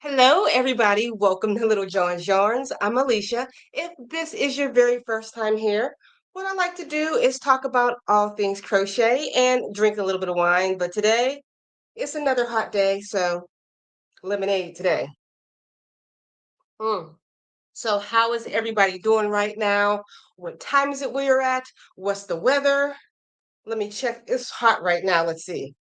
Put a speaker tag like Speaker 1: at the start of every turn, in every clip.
Speaker 1: Hello, everybody. Welcome to Little John's Yarns. I'm Alicia. If this is your very first time here, what I like to do is talk about all things crochet and drink a little bit of wine. But today, it's another hot day, so lemonade today. Mm. So, how is everybody doing right now? What time is it where you're at? What's the weather? Let me check. It's hot right now. Let's see.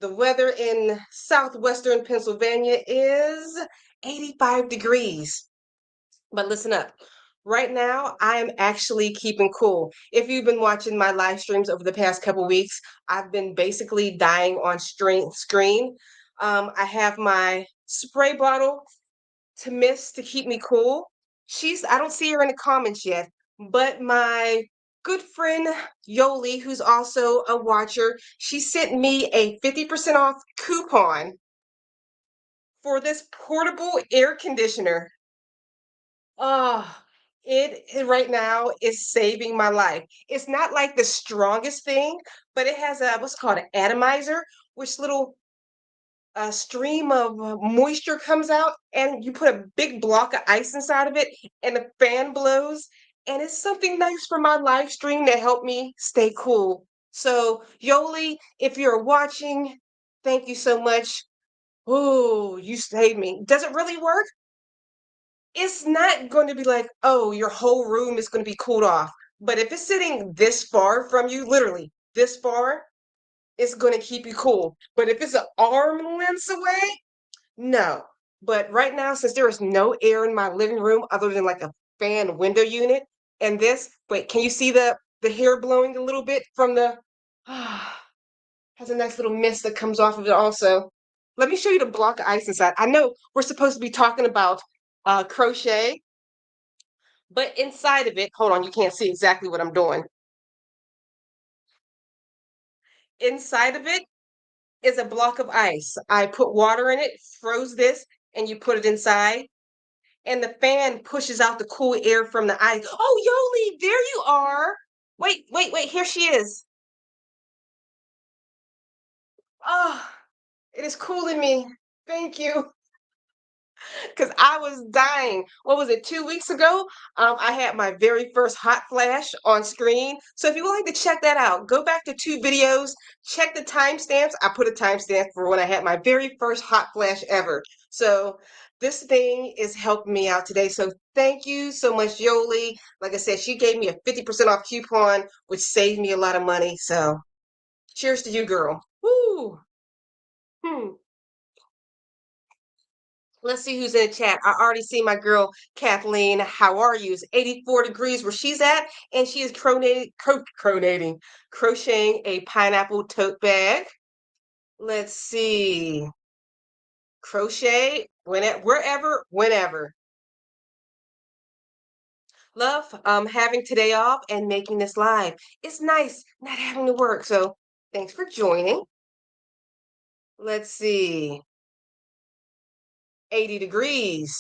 Speaker 1: The weather in southwestern Pennsylvania is 85 degrees. But listen up. Right now, I am actually keeping cool. If you've been watching my live streams over the past couple weeks, I've been basically dying on screen. I have my spray bottle to Miss to keep me cool. I don't see her in the comments yet, but my good friend Yoli, who's also a watcher, she sent me a 50% off coupon for this portable air conditioner. Oh, it right now is saving my life. It's not like the strongest thing, but it has a what's called an atomizer, which little stream of moisture comes out, and you put a big block of ice inside of it, and the fan blows, and it's something nice for my live stream to help me stay cool. So, Yoli, if you're watching, thank you so much. Oh, you saved me. Does it really work? It's not going to be like, oh, your whole room is going to be cooled off. But if it's sitting this far from you, literally this far, it's going to keep you cool. But if it's an arm length away, no. But right now, since there is no air in my living room other than like a fan window unit, and this, wait, can you see the hair blowing a little bit from the has a nice little mist that comes off of it also. Let me show you the block of ice inside. I know we're supposed to be talking about crochet, but inside of it, hold on, you can't see exactly what I'm doing. Inside of it is a block of ice. I put water in it, froze this, and you put it inside, and the fan pushes out the cool air from the ice. Oh, Yoli, there you are. Wait, wait, wait, here she is. Oh, it is cooling me. Thank you. Because I was dying. What was it, 2 weeks ago? I had my very first hot flash on screen. So if you would like to check that out, go back to 2 videos, check the timestamps. I put a timestamp for when I had my very first hot flash ever. So this thing is helping me out today. So thank you so much, Yoli. Like I said, she gave me a 50% off coupon, which saved me a lot of money. So cheers to you, girl. Woo! Hmm. Let's see who's in the chat. I already see my girl Kathleen. How are you? It's 84 degrees where she's at, and she is crocheting a pineapple tote bag. Let's see. Crochet wherever, whenever. Love having today off and making this live. It's nice not having to work. So thanks for joining. Let's see. 80 degrees.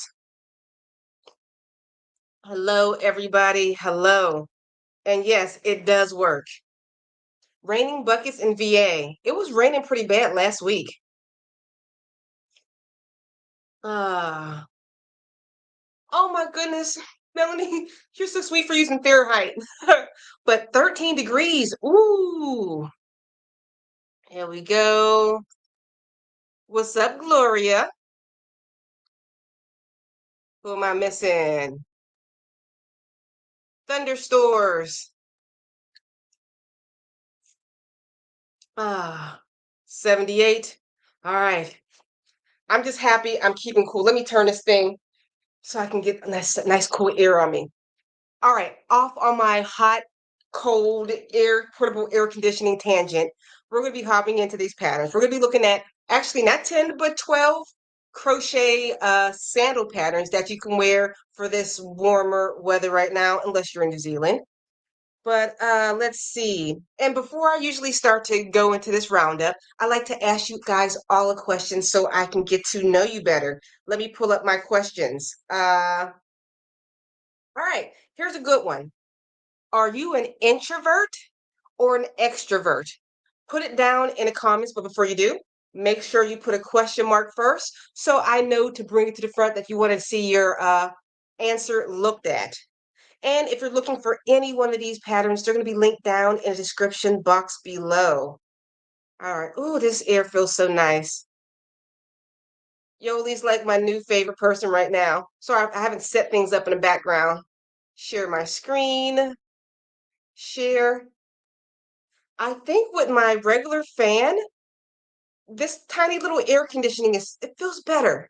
Speaker 1: Hello, everybody. Hello. And yes, it does work. Raining buckets in VA. It was raining pretty bad last week. Ah, oh my goodness, Melanie, you're so sweet for using Fahrenheit. But 13 degrees. Ooh, here we go. What's up, Gloria? Who am I missing? Thunderstores. Ah, 78. All right. I'm just happy I'm keeping cool. Let me turn this thing so I can get a nice cool air on me. All right, off on my hot, cold portable air conditioning tangent. We're going to be hopping into these patterns. We're going to be looking at actually not 10, but 12 crochet sandal patterns that you can wear for this warmer weather right now, unless you're in New Zealand. But let's see. And before I usually start to go into this roundup, I like to ask you guys all a question so I can get to know you better. Let me pull up my questions. All right, here's a good one. Are you an introvert or an extrovert? Put it down in the comments, but before you do, make sure you put a question mark first so I know to bring it to the front that you want to see your answer looked at. And if you're looking for any one of these patterns, they're going to be linked down in the description box below. All right. Ooh, this air feels so nice. Yoli's like my new favorite person right now. Sorry, I haven't set things up in the background. Share my screen. Share. I think with my regular fan, this tiny little air conditioning it feels better.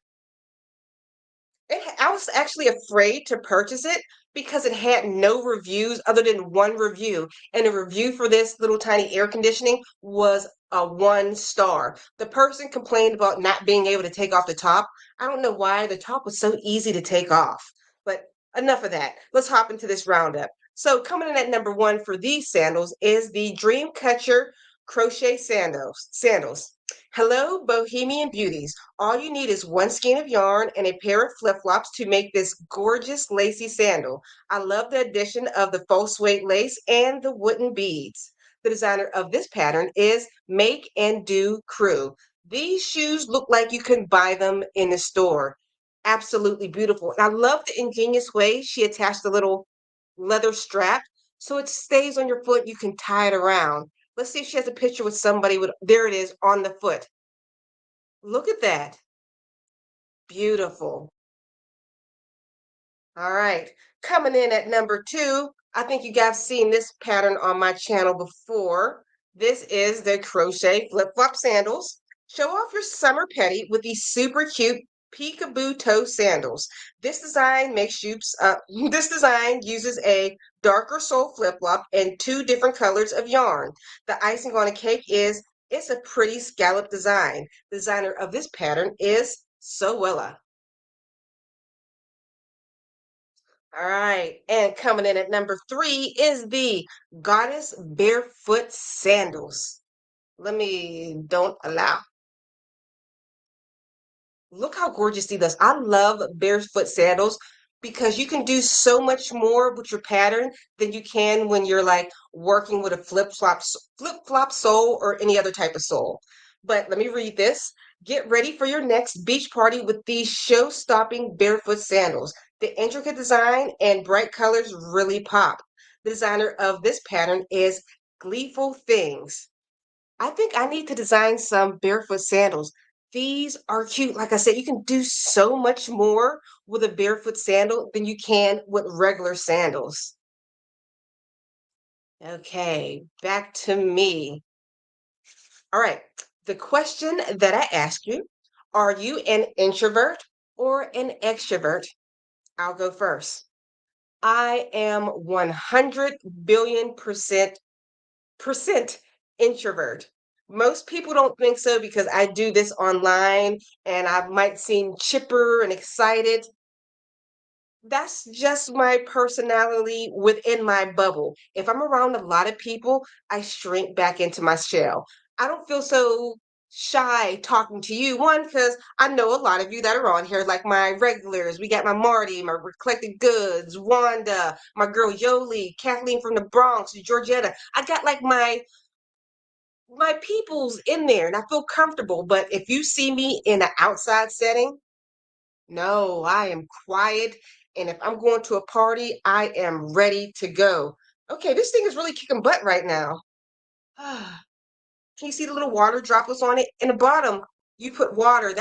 Speaker 1: I was actually afraid to purchase it because it had no reviews other than one review. And the review for this little tiny air conditioning was a 1 star. The person complained about not being able to take off the top. I don't know why the top was so easy to take off. But enough of that. Let's hop into this roundup. So coming in at number 1 for these sandals is the Dreamcatcher Crochet Sandals. Hello, Bohemian Beauties. All you need is one skein of yarn and a pair of flip-flops to make this gorgeous lacy sandal. I love the addition of the faux suede lace and the wooden beads. The designer of this pattern is Make and Do Crew. These shoes look like you can buy them in the store. Absolutely beautiful. And I love the ingenious way she attached the little leather strap so it stays on your foot. You can tie it around. Let's see if she has a picture with somebody with, there it is on the foot. Look at that. Beautiful. All right. Coming in at number 2, I think you guys seen this pattern on my channel before. This is the crochet flip-flop sandals. Show off your summer petty with these super cute peekaboo toe sandals. This design makes you this design uses a darker sole flip-flop and 2 different colors of yarn. The icing on a cake is it's a pretty scallop design. The designer of this pattern is Sewella. All right, and coming in at number 3 is the Goddess Barefoot Sandals. Let me don't allow. Look how gorgeous these are. I love barefoot sandals because you can do so much more with your pattern than you can when you're like working with a flip-flop sole or any other type of sole. But let me read this. Get ready for your next beach party with these show-stopping barefoot sandals. The intricate design and bright colors really pop. The designer of this pattern is Gleeful Things. I think I need to design some barefoot sandals. These are cute. Like I said, you can do so much more with a barefoot sandal than you can with regular sandals. Okay, back to me. All right. The question that I asked you, are you an introvert or an extrovert? I'll go first. I am 100 billion percent introvert. Most people don't think so because I do this online and I might seem chipper and excited. That's just my personality within my bubble. If I'm around a lot of people, I shrink back into my shell. I don't feel so shy talking to you. One, because I know a lot of you that are on here, like my regulars. We got my Marty, my Eclectic Goods, Wanda, my girl Yoli, Kathleen from the Bronx, Georgetta. I got like my people's in there and I feel comfortable. But if you see me in an outside setting, no, I am quiet. And if I'm going to a party, I am ready to go. Okay, this thing is really kicking butt right now. Can you see the little water droplets on it? In the bottom, you put water.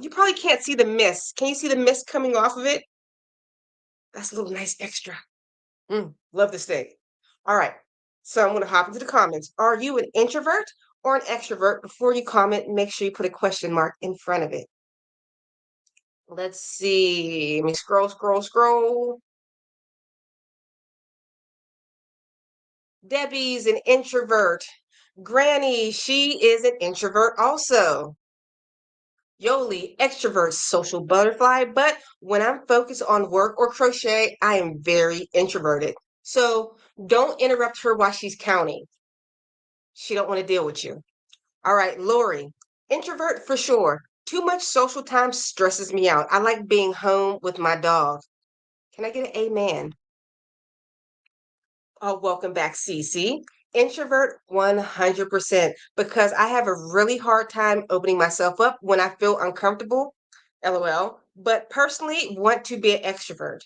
Speaker 1: You probably can't see the mist. Can you see the mist coming off of it? That's a little nice extra. Love this thing. All right. So I'm going to hop into the comments. Are you an introvert or an extrovert? Before you comment, make sure you put a question mark in front of it. Let's see. Let me scroll. Debbie's an introvert. Granny, she is an introvert also. Yoli, extrovert, social butterfly, but when I'm focused on work or crochet, I am very introverted. So don't interrupt her while she's counting. She don't want to deal with you. All right, Lori, introvert for sure. Too much social time stresses me out. I like being home with my dog. Can I get an amen? Oh, welcome back, Cece. Introvert 100% because I have a really hard time opening myself up when I feel uncomfortable. LOL. But personally, want to be an extrovert.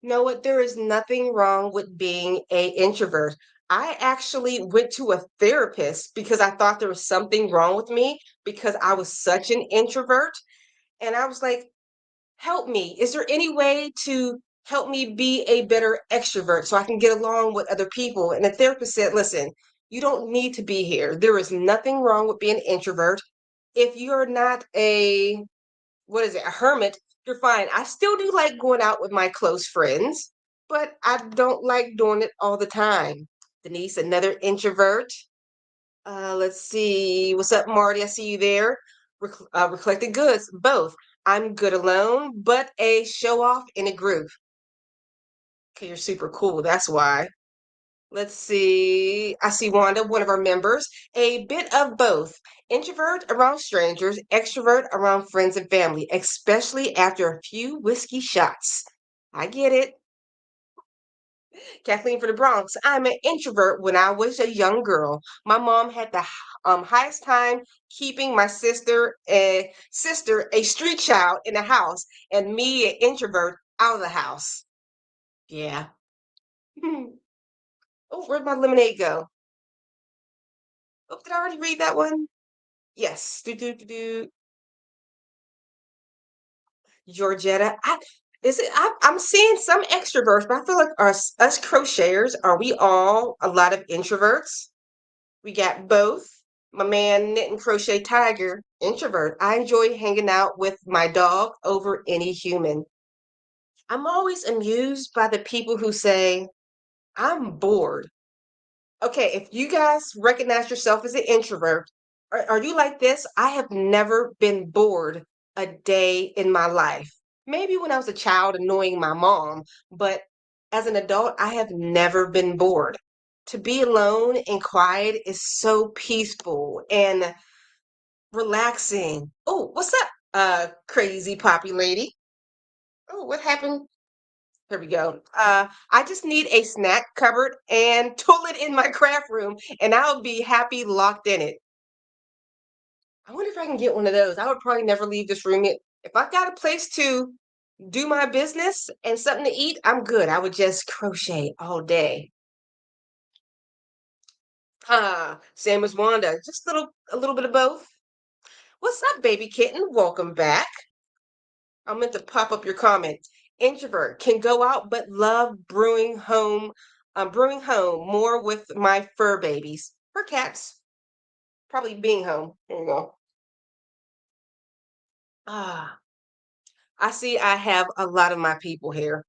Speaker 1: Know what? There is nothing wrong with being a introvert. I actually went to a therapist because I thought there was something wrong with me because I was such an introvert. And I was like, help me. Is there any way to help me be a better extrovert so I can get along with other people? And the therapist said, listen, you don't need to be here. There is nothing wrong with being an introvert. If you're not a, what is it, a hermit, you're fine. I still do like going out with my close friends, but I don't like doing it all the time. Denise, another introvert. Let's see. What's up, Marty? I see you there. Reflected goods, both. I'm good alone, but a show off in a group. Okay, you're super cool. That's why. Let's see. I see Wanda, one of our members. A bit of both. Introvert around strangers, extrovert around friends and family, especially after a few whiskey shots. I get it. Kathleen for the Bronx. I'm an introvert when I was a young girl. My mom had the highest time keeping my sister, a street child, in the house, and me, an introvert, out of the house. Yeah. Oh, where'd my lemonade go? Oh, did I already read that one? Yes. Do do do do. Georgetta. I'm seeing some extroverts, but I feel like us crocheters, are we all a lot of introverts? We got both. My man Knit and Crochet Tiger, introvert. I enjoy hanging out with my dog over any human. I'm always amused by the people who say, I'm bored. Okay, if you guys recognize yourself as an introvert, are you like this? I have never been bored a day in my life. Maybe when I was a child annoying my mom, but as an adult, I have never been bored. To be alone and quiet is so peaceful and relaxing. Oh, what's up, crazy poppy lady? Oh, what happened? Here we go. I just need a snack cupboard and toilet in my craft room, and I'll be happy locked in it. I wonder if I can get one of those. I would probably never leave this room yet. If I got a place to do my business and something to eat, I'm good. I would just crochet all day. Same as Wanda. Just a little bit of both. What's up, baby kitten? Welcome back. I meant to pop up your comment. Introvert can go out, but love brewing home more with my fur babies. Fur cats, probably being home. There you go. Ah, I see I have a lot of my people here.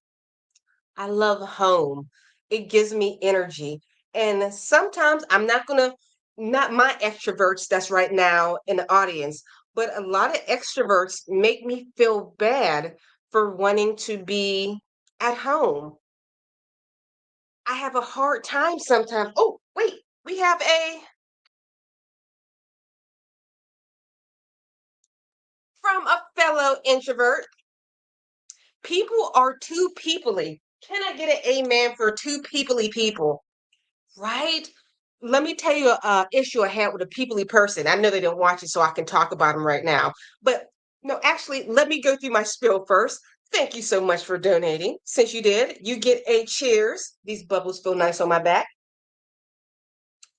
Speaker 1: I love home. It gives me energy. And sometimes I'm not my extroverts that's right now in the audience, but a lot of extroverts make me feel bad for wanting to be at home. I have a hard time sometimes. Oh, wait, we have a from a fellow introvert. People are too peoply. Can I get an amen for too peoply people? Right? Let me tell you a issue I had with a peoply person. I know they don't watch it, so I can talk about them right now. But no, actually, let me go through my spiel first. Thank you so much for donating. Since you did, you get a cheers. These bubbles feel nice on my back.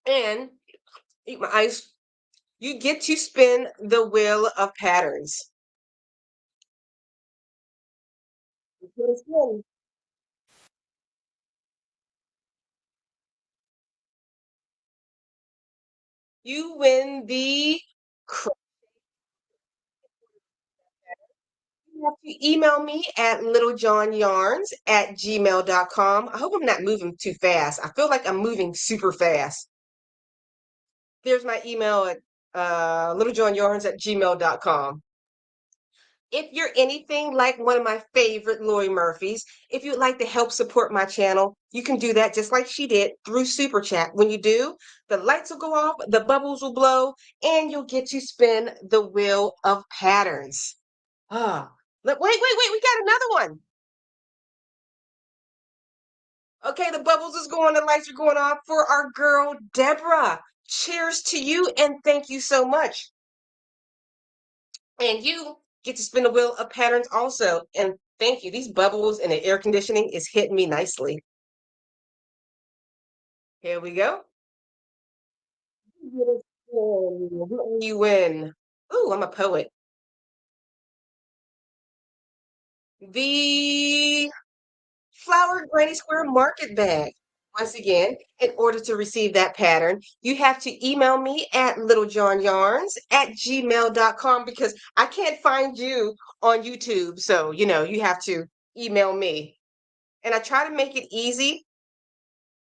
Speaker 1: And eat my ice. You get to spin the wheel of patterns. You win the You have to email me at littlejohnyarns@gmail.com. I hope I'm not moving too fast. I feel like I'm moving super fast. There's my email at littlejohnyarns@gmail.com. If you're anything like one of my favorite Lori Murphys, if you'd like to help support my channel, you can do that just like she did through Super Chat. When you do, the lights will go off, the bubbles will blow, and you'll get to spin the wheel of patterns. Ah, wait, we got another one. Okay, the bubbles is going, the lights are going off for our girl, Deborah. Cheers to you and thank you so much. And you get to spin the wheel of patterns also. And thank you. These bubbles and the air conditioning is hitting me nicely. Here we go. What will you win? Ooh, I'm a poet. The Flower Granny Square Market Bag. Once again, in order to receive that pattern, you have to email me at littlejohnyarns@gmail.com because I can't find you on YouTube. So, you have to email me. And I try to make it easy.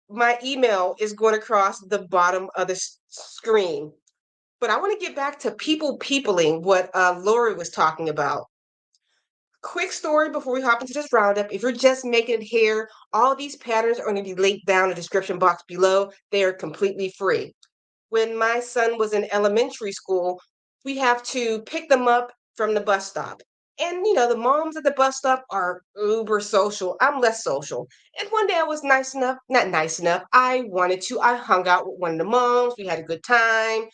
Speaker 1: My email is going across the bottom of the screen. But I want to get back to peopling what Lori was talking about. Quick story before we hop into this roundup. If you're just making it here, all these patterns are going to be linked down in the description box below. They are completely free. When my son was in elementary school, we have to pick them up from the bus stop. And the moms at the bus stop are uber social. I'm less social. And one day I was nice enough, not nice enough. I hung out with one of the moms. We had a good time.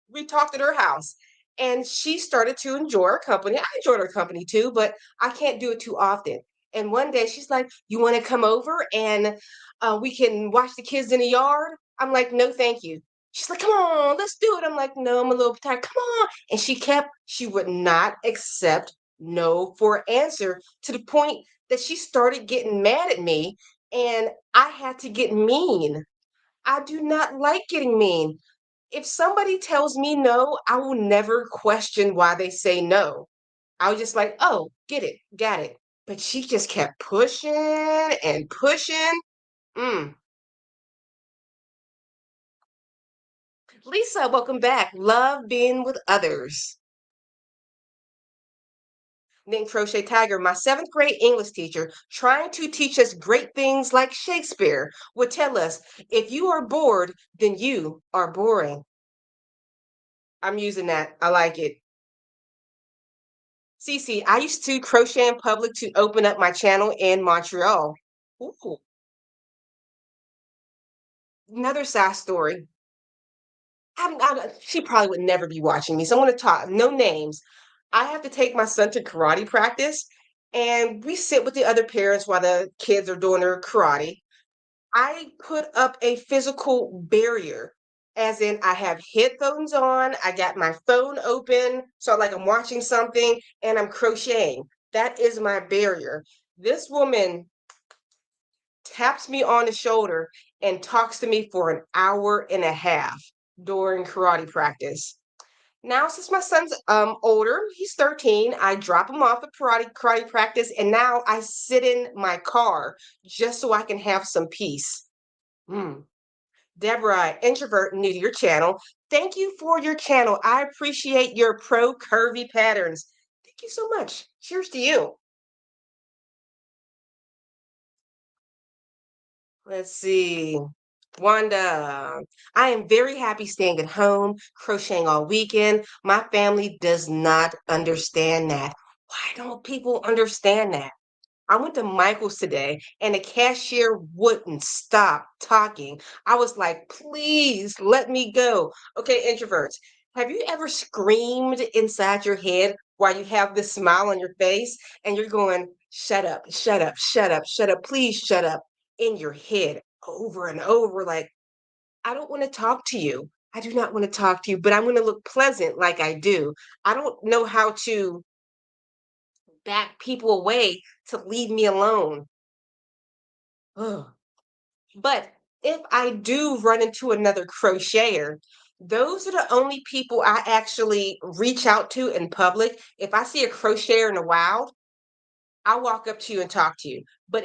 Speaker 1: We talked at her house and she started to enjoy our company. I enjoyed her company too, but I can't do it too often. And one day she's like, "You want to come over and we can watch the kids in the yard?" I'm like, "No, thank you." She's like, "Come on, let's do it." I'm like, "No, I'm a little tired. Come on." And she would not accept no for an answer to the point that she started getting mad at me and I had to get mean. I do not like getting mean. If somebody tells me no, I will never question why they say no. I was just like, "Oh, get it, got it." But she just kept pushing and pushing. Mm. Lisa, welcome back. Love being with others. Then Crochet Tiger, my seventh grade English teacher, trying to teach us great things like Shakespeare, would tell us, if you are bored, then you are boring. I'm using that. I like it. Cece, I used to crochet in public to open up my channel in Montreal. Ooh, another side story. She probably would never be watching me, so I'm going to talk. No names. I have to take my son to karate practice, and we sit with the other parents while the kids are doing their karate. I put up a physical barrier, as in I have headphones on, I got my phone open, so like I'm watching something and I'm crocheting. That is my barrier. This woman taps me on the shoulder and talks to me for an hour and a half during karate practice. Now, since my son's older, he's 13, I drop him off at karate practice, and now I sit in my car just so I can have some peace. Mm. Deborah, introvert, new to your channel. Thank you for your channel. I appreciate your pro curvy patterns. Thank you so much. Cheers to you. Let's see. Wanda, I am very happy staying at home, crocheting all weekend. My family does not understand that. Why don't people understand that? I went to Michael's today and the cashier wouldn't stop talking. I was like, please let me go. Okay, introverts, have you ever screamed inside your head while you have this smile on your face and you're going, shut up, shut up, shut up, shut up, please shut up in your head over and over? Like, I don't want to talk to you. I do not want to talk to you, but I'm going to look pleasant like I do. I don't know how to back people away to leave me alone. Ugh. But if I do run into another crocheter, those are the only people I actually reach out to in public. If I see a crocheter in the wild, I'll walk up to you and talk to you. But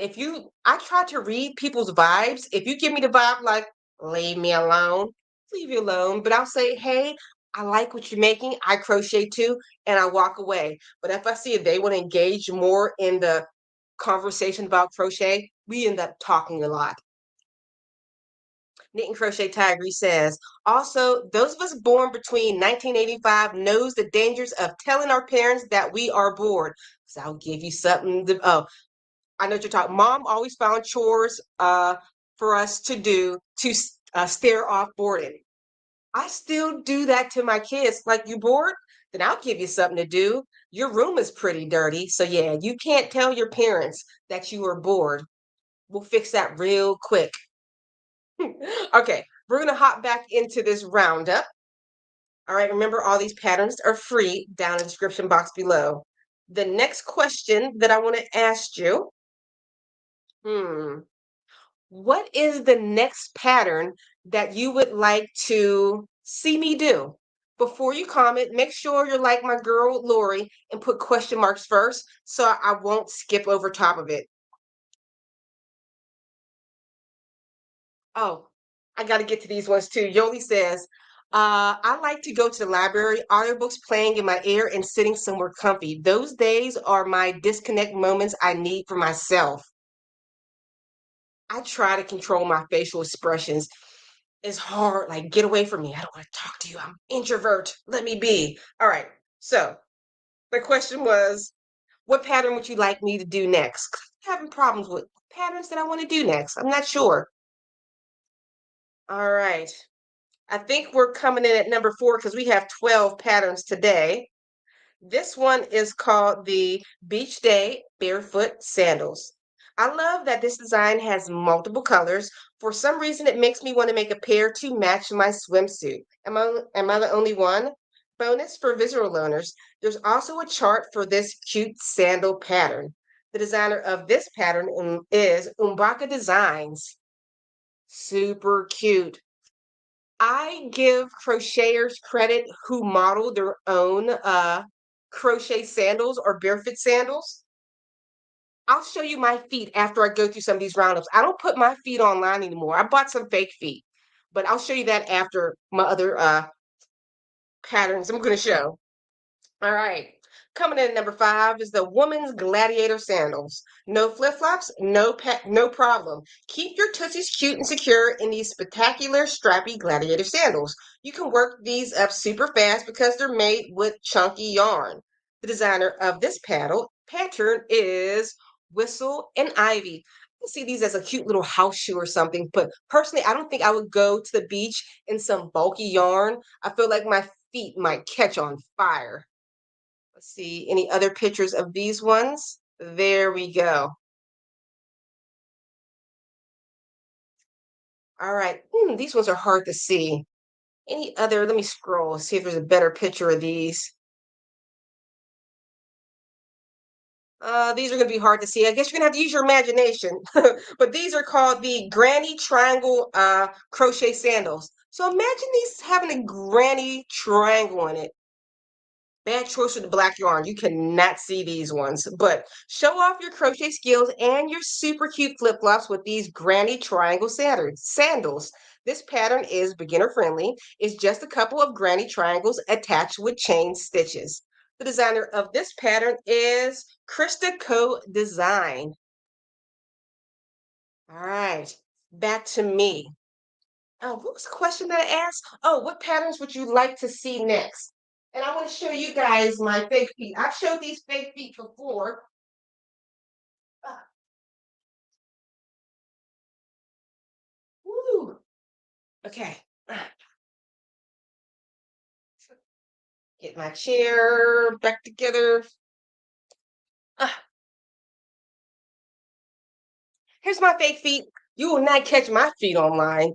Speaker 1: I try to read people's vibes. If you give me the vibe like, leave me alone, leave you alone. But I'll say, hey, I like what you're making. I crochet too. And I walk away. But if I see if they want to engage more in the conversation about crochet, we end up talking a lot. Knit and Crochet Tiger says, also, those of us born between 1985 knows the dangers of telling our parents that we are bored. So I'll give you something to, oh, I know what you're talking. Mom always found chores for us to do to stare off boredom. I still do that to my kids. Like, you bored? Then I'll give you something to do. Your room is pretty dirty. So, yeah, you can't tell your parents that you are bored. We'll fix that real quick. Okay, we're going to hop back into this roundup. All right, remember all these patterns are free down in the description box below. The next question that I want to ask you, hmm, what is the next pattern that you would like to see me do? Before you comment, make sure you're like my girl Lori and put question marks first so I won't skip over top of it. Oh, I got to get to these ones too. Yoli says, I like to go to the library, audiobooks playing in my ear and sitting somewhere comfy. Those days are my disconnect moments I need for myself. I try to control my facial expressions. It's hard. Like, get away from me. I don't want to talk to you. I'm introvert. Let me be. All right. So the question was, what pattern would you like me to do next? 'Cause I'm having problems with patterns that I want to do next. I'm not sure. All right. I think we're coming in at number 4 because we have 12 patterns today. This one is called the Beach Day Barefoot Sandals. I love that this design has multiple colors. For some reason, it makes me want to make a pair to match my swimsuit. Am I the only one? Bonus for visual learners. There's also a chart for this cute sandal pattern. The designer of this pattern is Umbaka Designs. Super cute. I give crocheters credit who model their own crochet sandals or barefoot sandals. I'll show you my feet after I go through some of these roundups. I don't put my feet online anymore. I bought some fake feet, but I'll show you that after my other patterns I'm going to show. All right. Coming in at number 5 is the woman's gladiator sandals. No flip-flops, no problem. Keep your tootsies cute and secure in these spectacular strappy gladiator sandals. You can work these up super fast because they're made with chunky yarn. The designer of this pattern is Whistle and Ivy. I see these as a cute little house shoe or something, but personally, I don't think I would go to the beach in some bulky yarn. I feel like my feet might catch on fire. Let's see any other pictures of these ones. There we go. All right. These ones are hard to see. Any other? Let me scroll, see if there's a better picture of these. These are going to be hard to see. I guess you're going to have to use your imagination. But these are called the Granny Triangle crochet sandals. So imagine these having a granny triangle in it. Bad choice with the black yarn. You cannot see these ones, but show off your crochet skills and your super cute flip-flops with these granny triangle sandals. This pattern is beginner friendly. It's just a couple of granny triangles attached with chain stitches. The designer of this pattern is Krista Co Design. All right, back to me. Oh, what was the question that I asked? Oh, what patterns would you like to see next? And I want to show you guys my fake feet. I've showed these fake feet before. Ah, woo. Okay. Ah, get my chair back together. Ah, here's my fake feet. You will not catch my feet online.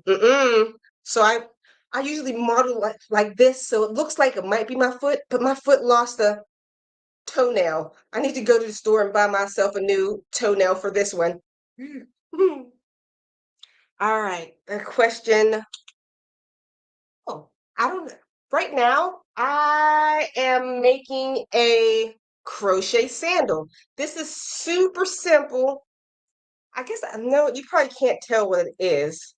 Speaker 1: So I usually model like this, so it looks like it might be my foot, but my foot lost a toenail. I need to go to the store and buy myself a new toenail for this one. All right, a question. Oh, I don't. Right now, I am making a crochet sandal. This is super simple. I guess I know you probably can't tell what it is.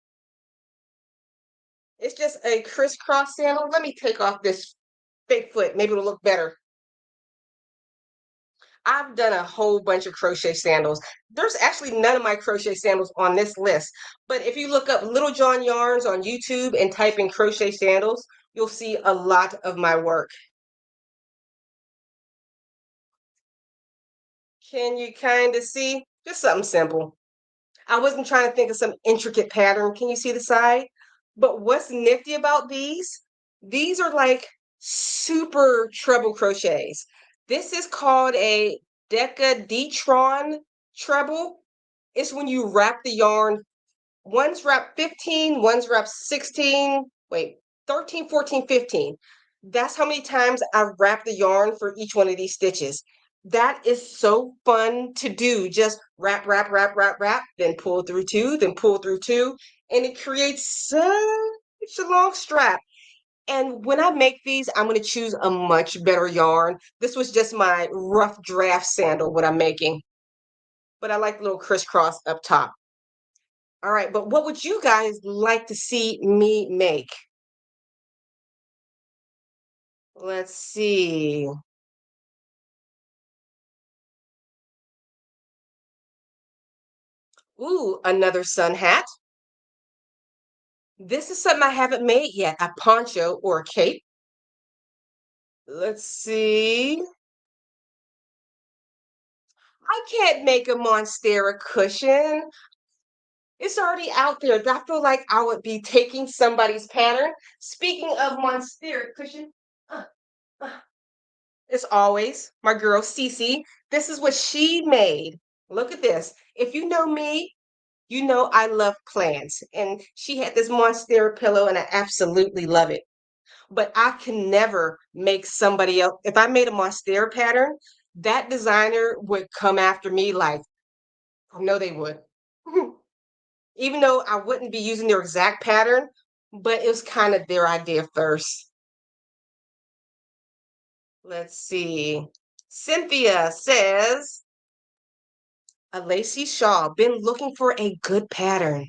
Speaker 1: It's just a crisscross sandal. Let me take off this fake foot. Maybe it'll look better. I've done a whole bunch of crochet sandals. There's actually none of my crochet sandals on this list, but if you look up Little John Yarns on YouTube and type in crochet sandals, you'll see a lot of my work. Can you kind of see? Just something simple. I wasn't trying to think of some intricate pattern. Can you see the side? But what's nifty about these? These are like super treble crochets. This is called a decadetron treble. It's when you wrap the yarn. One's wrapped 15, one's wrapped 16, wait, 13, 14, 15. That's how many times I've wrapped the yarn for each one of these stitches. That is so fun to do. Just wrap, wrap, wrap, wrap, wrap, then pull through two, then pull through two, and it creates such a long strap. And when I make these, I'm going to choose a much better yarn. This was just my rough draft sandal, what I'm making. But I like the little crisscross up top. All right, but what would you guys like to see me make? Let's see. Ooh, another sun hat. This is something I haven't made yet, a poncho or a cape. Let's see. I can't make a Monstera cushion. It's already out there. I feel like I would be taking somebody's pattern. Speaking of Monstera cushion, uh, uh, it's always my girl Cece. This is what she made. Look at this. If you know me, you know I love plants. And she had this Monstera pillow, and I absolutely love it. But I can never make somebody else. If I made a Monstera pattern, that designer would come after me like, I know they would. Even though I wouldn't be using their exact pattern, but it was kind of their idea first. Let's see. Cynthia says, a lacy shawl. Been looking for a good pattern.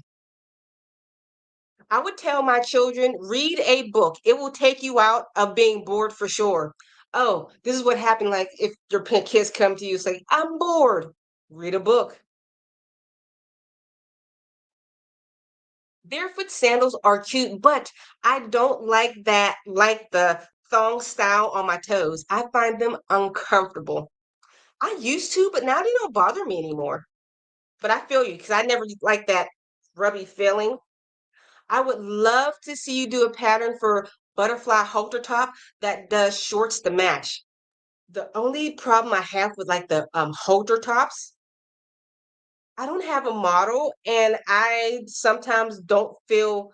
Speaker 1: I would tell my children, read a book. It will take you out of being bored for sure. Oh, this is what happened. Like if your kids come to you, say, I'm bored. Read a book. Barefoot sandals are cute, but I don't like the thong style on my toes. I find them uncomfortable. I used to, but now they don't bother me anymore. But I feel you because I never like that rubby feeling. I would love to see you do a pattern for butterfly halter top that does shorts to match. The only problem I have with like the halter tops, I don't have a model and I sometimes don't feel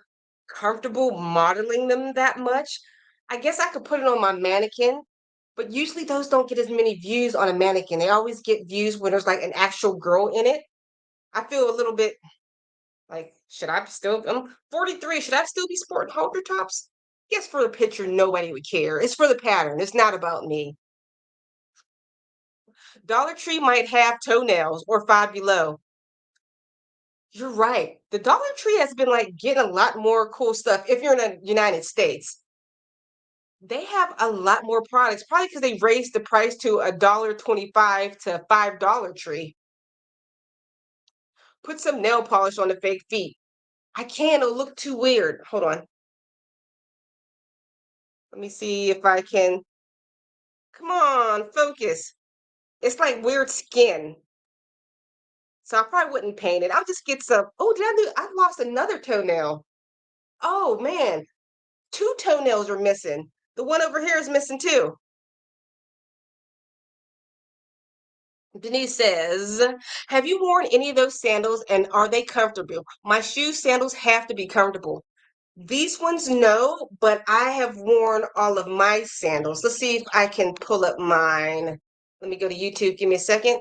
Speaker 1: comfortable modeling them that much. I guess I could put it on my mannequin, but usually those don't get as many views on a mannequin. They always get views when there's like an actual girl in it. I feel a little bit like, should I still, I'm 43, should I still be sporting halter tops? Guess for the picture, nobody would care. It's for the pattern. It's not about me. Dollar Tree might have toenails or Five Below. You're right. The Dollar Tree has been like getting a lot more cool stuff. If you're in the United States, they have a lot more products, probably because they raised the price to $1.25 to $5 tree. Put some nail polish on the fake feet. I can't, it'll look too weird. Hold on. Let me see if I can. Come on, focus. It's like weird skin. So I probably wouldn't paint it. I'll just get some. Oh, did I do? I lost another toenail. Oh man, two toenails are missing. The one over here is missing too. Denise says, have you worn any of those sandals and are they comfortable? My shoe sandals have to be comfortable. These ones, no, but I have worn all of my sandals. Let's see if I can pull up mine. Let me go to YouTube. Give me a second.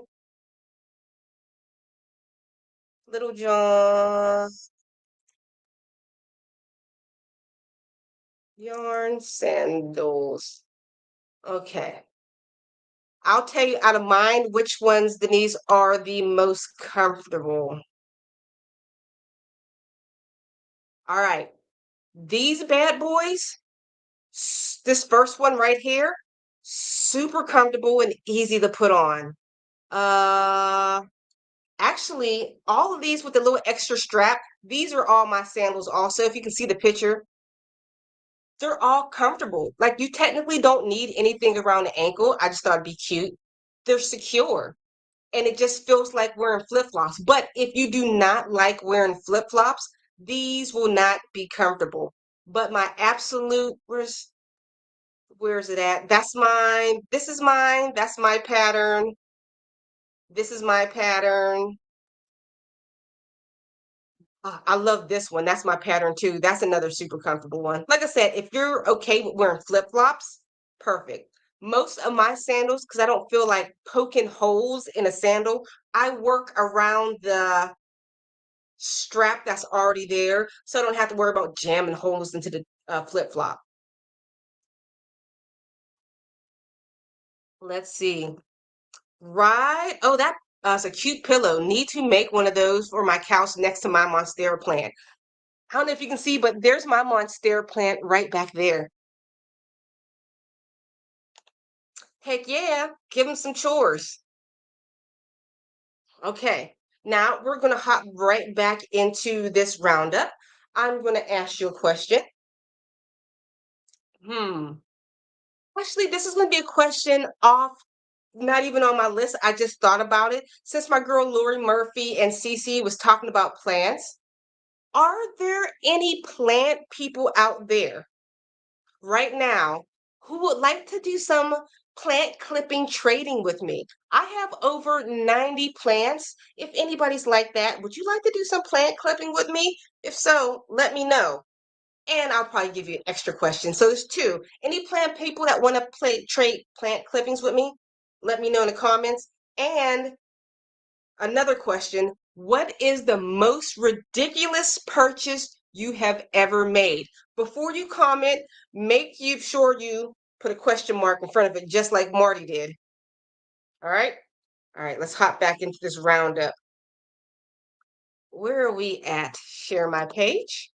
Speaker 1: Little John yarn sandals. Okay. I'll tell you out of mine which ones, Denise, are the most comfortable. All right. These bad boys, this first one right here, super comfortable and easy to put on. Uh, Actually, all of these with the little extra strap, these are all my sandals also. If you can see the picture, they're all comfortable. Like you technically don't need anything around the ankle. I just thought it'd be cute. They're secure. and it just feels like wearing flip-flops. But if you do not like wearing flip-flops, these will not be comfortable. But my absolute, where's it at? That's mine. This is mine. That's my pattern. This is my pattern. I love this one. That's my pattern too. That's another super comfortable one. Like I said, if you're okay with wearing flip-flops, perfect. Most of my sandals, because I don't feel like poking holes in a sandal, I work around the strap that's already there, so I don't have to worry about jamming holes into the flip-flop. Let's see. Right. Oh, that's a cute pillow. Need to make one of those for my couch next to my monstera plant. I don't know if you can see, but there's my monstera plant right back there. Heck yeah, give them some chores. Okay, now we're going to hop right back into this roundup. I'm going to ask you a question. Hmm. Actually, this is going to be a question off, not even on my list. I just thought about it. Since my girl Lori Murphy and Cece was talking about plants, are there any plant people out there right now who would like to do some plant clipping trading with me? I have over 90 plants. If anybody's like that, would you like to do some plant clipping with me? If so, let me know. And I'll probably give you an extra question. So there's two. Any plant people that want to play trade plant clippings with me? Let me know in the comments. And another question, what is the most ridiculous purchase you have ever made? Before you comment, make you sure you put a question mark in front of it, just like Marty did. All right? All right, let's hop back into this roundup. Where are we at? Share my page.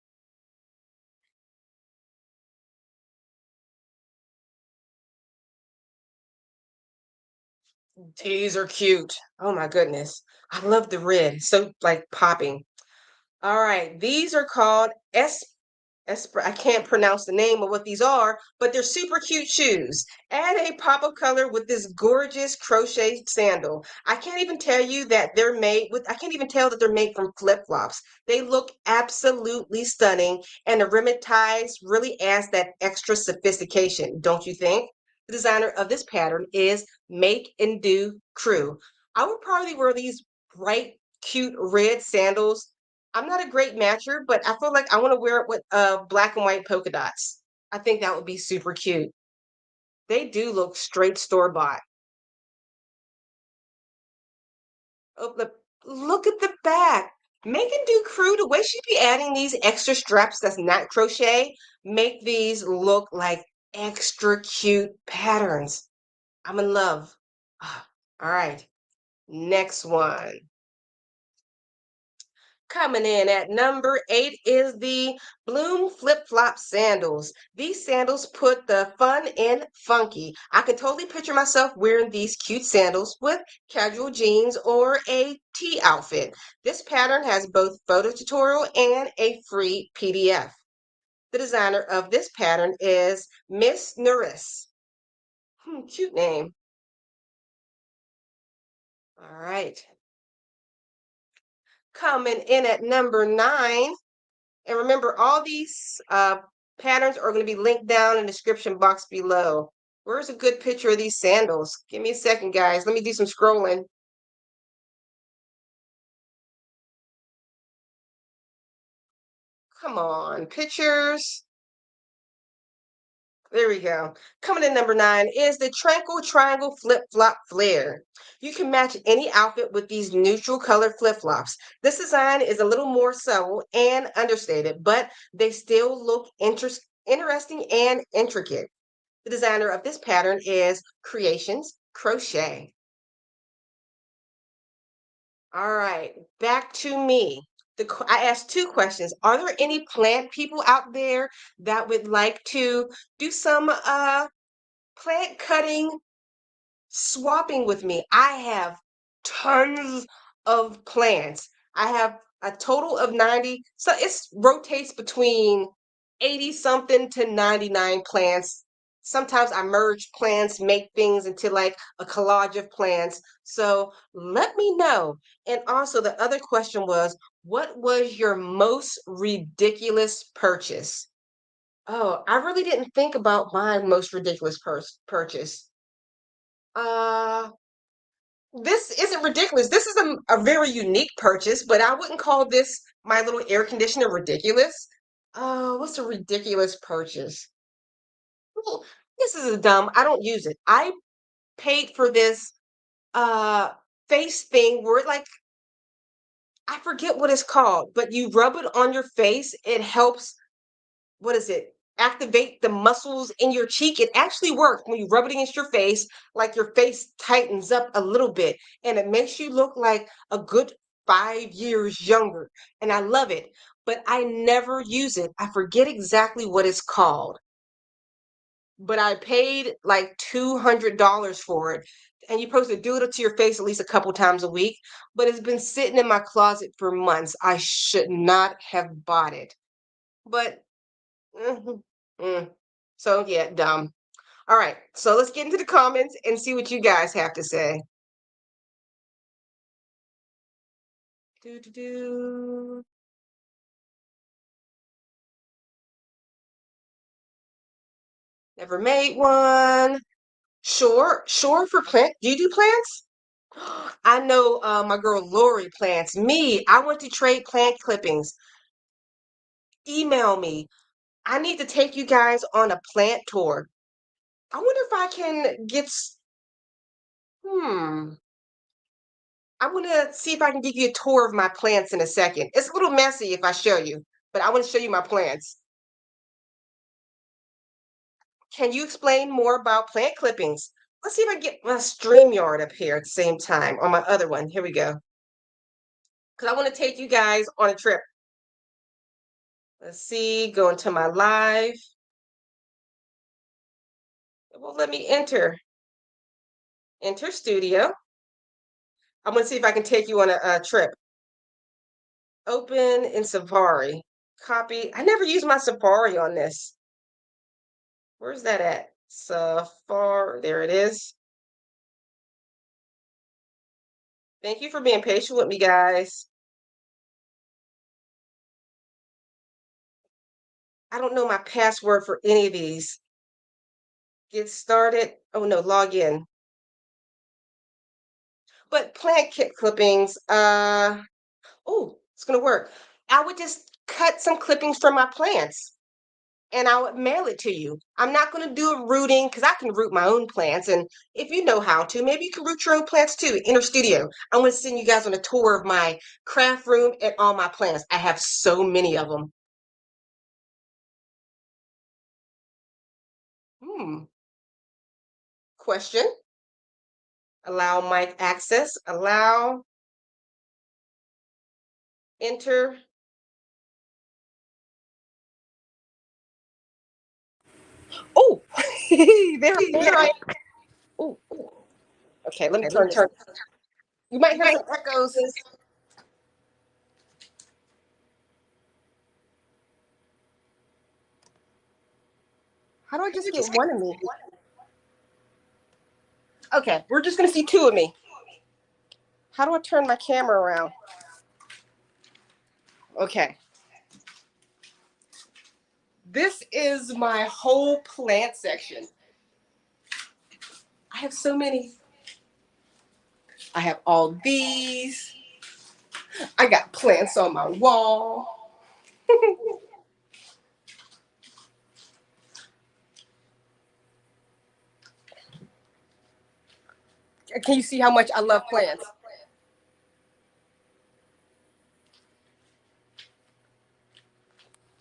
Speaker 1: These are cute. Oh my goodness. I love the red. So like popping. All right, these are called I can't pronounce the name of what these are, but they're super cute shoes. Add a pop of color with this gorgeous crochet sandal. I can't even tell you that they're made with, I can't even tell that they're made from flip-flops. They look absolutely stunning, and the ribbon ties really adds that extra sophistication, don't you think? The designer of this pattern is Make and Do Crew. I would probably wear these bright, cute red sandals. I'm not a great matcher, but I feel like I want to wear it with black and white polka dots. I think that would be super cute. They do look straight store bought. Oh, look at the back. Make and Do Crew, the way she be adding these extra straps that's not crochet, make these look like extra cute patterns. I'm in love. Ah, all right, next one. Coming in at number 8 is the Bloom Flip Flop Sandals. These sandals put the fun in funky. I can totally picture myself wearing these cute sandals with casual jeans or a tea outfit. This pattern has both photo tutorial and a free PDF. The designer of this pattern is Miss Norris. Cute name. All right. Coming in at number 9. And remember, all these patterns are going to be linked down in the description box below. Where's a good picture of these sandals? Give me a second, guys. Let me do some scrolling. Come on, pictures. There we go. Coming in number 9 is the Tranquil Triangle Flip Flop Flare. You can match any outfit with these neutral color flip flops. This design is a little more subtle and understated, but they still look interesting and intricate. The designer of this pattern is Creations Crochet. All right, back to me. I asked two questions. Are there any plant people out there that would like to do some plant cutting swapping with me? I have tons of plants. I have a total of 90, so it rotates between 80 something to 99 plants sometimes I merge plants, make things into like a collage of plants. So let me know. And also, the other question was, what was your most ridiculous purchase? Oh, I really didn't think about my most ridiculous purchase. Uh, this isn't ridiculous. This is a very unique purchase, but I wouldn't call this my little air conditioner ridiculous. What's a ridiculous purchase? Well, this is a dumb. I don't use it. I paid for this uh face thing where like I forget what it's called, but you rub it on your face. It helps, what is it? Activate the muscles in your cheek. It actually works when you rub it against your face, like your face tightens up a little bit and it makes you look like a good 5 years younger. And I love it, but I never use it. I forget exactly what it's called, but I paid like $200 for it. And you're supposed to do it to your face at least a couple times a week, but it's been sitting in my closet for months. I should not have bought it, but mhm, mm. So yeah, dumb. All right, so let's get into the comments and see what you guys have to say. Do, do, do. Never made one. Sure for plant. Do you do plants? I know my girl Lori plants. Me, I want to trade plant clippings. Email me. I need to take you guys on a plant tour. I wonder if I can hmm. I want to see if I can give you a tour of my plants in a second. It's a little messy if I show you, but I want to show you my plants. Can you explain more about plant clippings? Let's see if I can get my StreamYard up here at the same time on my other one. Here we go. Because I want to take you guys on a trip. Let's see, go into my live. It won't let me enter studio. I'm going to see if I can take you on a trip. Open in Safari. Copy. I never use my Safari on this. Where's that at? Safari. There it is. Thank you for being patient with me, guys. I don't know my password for any of these. Get started. Oh no, log in. But plant kit clippings, oh, it's gonna work. I would just cut some clippings from my plants and I would mail it to you. I'm not gonna do a rooting because I can root my own plants. And if you know how to, maybe you can root your own plants too in our studio. I'm gonna send you guys on a tour of my craft room and all my plants. I have so many of them. Hmm. Question. Allow mic access. Allow. Enter. Oh, there I am. Oh, okay, let me turn this. You might hear some echoes. How do I just get one of me? Okay, we're just gonna see two of me. How do I turn my camera around? Okay. This is my whole plant section. I have so many. I have all these. I got plants on my wall. Can you see how much I love plants?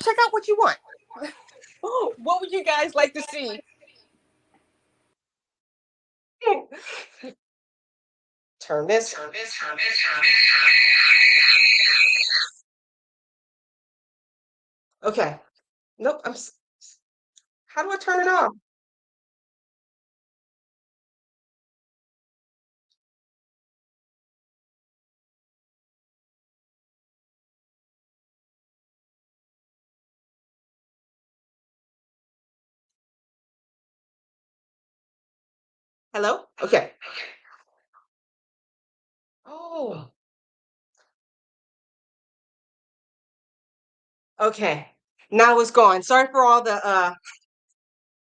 Speaker 1: Check out what you want. What would you guys like to see? Turn this. Okay. Nope. How do I turn it off? Hello? Okay. Oh, okay. Now it's gone. Sorry for all the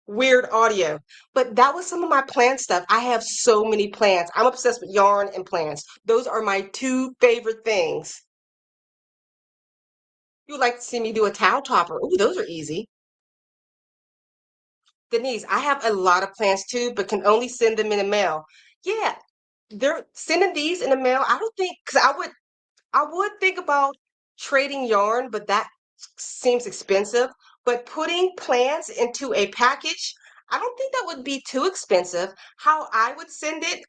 Speaker 1: weird audio. But that was some of my plant stuff. I have so many plants. I'm obsessed with yarn and plants. Those are my two favorite things. You would like to see me do a towel topper. Ooh, those are easy. Denise, I have a lot of plants too, but can only send them in the mail. Yeah, they're sending these in the mail. I don't think, because I would think about trading yarn, but that seems expensive. But putting plants into a package, I don't think that would be too expensive. How I would send it,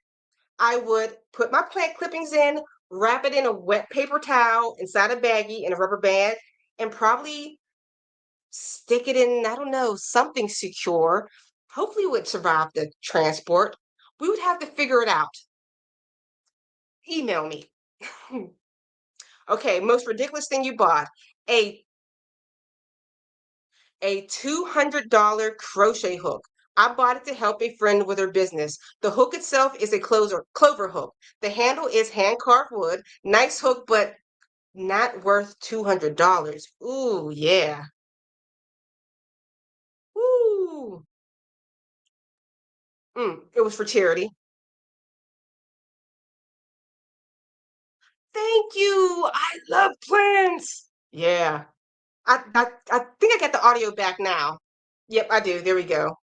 Speaker 1: I would put my plant clippings in, wrap it in a wet paper towel inside a baggie and a rubber band, and probably stick it in, I don't know, something secure. Hopefully it would survive the transport. We would have to figure it out. Email me. Okay, most ridiculous thing you bought. A a $200 crochet hook. I bought it to help a friend with her business. The hook itself is a clover hook. The handle is hand carved wood. Nice hook, but not worth $200. Ooh, yeah. Ooh. It was for charity. Thank you. I love plants. Yeah. I think I got the audio back now. Yep, I do. There we go.